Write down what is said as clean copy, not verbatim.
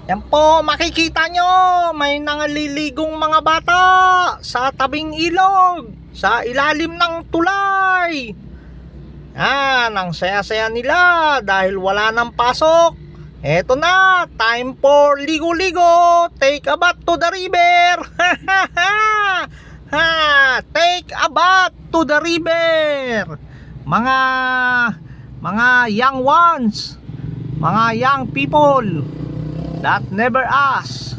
Yan po, makikita nyo, may nangaliligong mga bata sa tabing ilog, sa ilalim ng tulay. Yan, ang saya-saya nila dahil wala nang pasok. Eto na, time for ligo-ligo. Take a bath to the river. Take a bath to the river. Mga young ones, mga young people that never ask